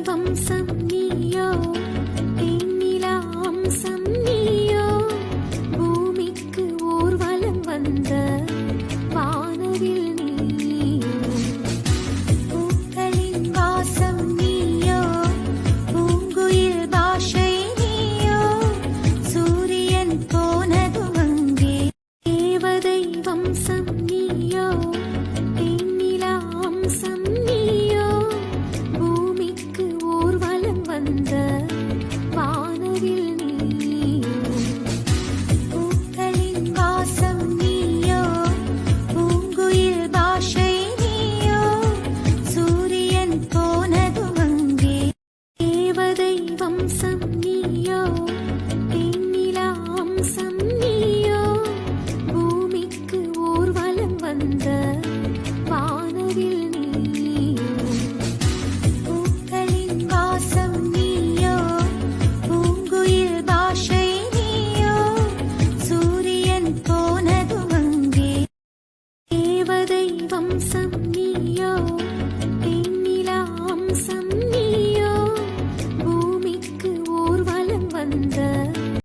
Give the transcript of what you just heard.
வம்சம் நீயோ, பெண்ணிலா அம்சம் நீயோ, பூமிக்கு ஊர்வலம் வந்த வானவில் நீயோ, பூக்களின் வாசம் நீயோ, பூங்குயில் பாஷை நீயோ, சூரியன் போனதும் அங்கே தேவதை வம்சம் நீயோ, பெண்ணிலா அம்சம் நீயோ, பூமிக்கு ஊர்வலம் வந்த வானவில் நீயோ, பூக்களின் வாசம் நீயோ, பூங்குயில் பாஷை நீயோ, சூரியன் போனதும் அங்கே தேவதை வம்சம் நீயோ, பெண்ணிலா அம்சம் நீயோ, பூமிக்கு ஊர்வலம் வந்த வானவில் நீயோ, பூக்களின் வாசம் நீயோ, பூங்குயில் பாஷை நீயோ, சூரியன் போனதும் அங்கே தேவதை வம்சம் நீயோ.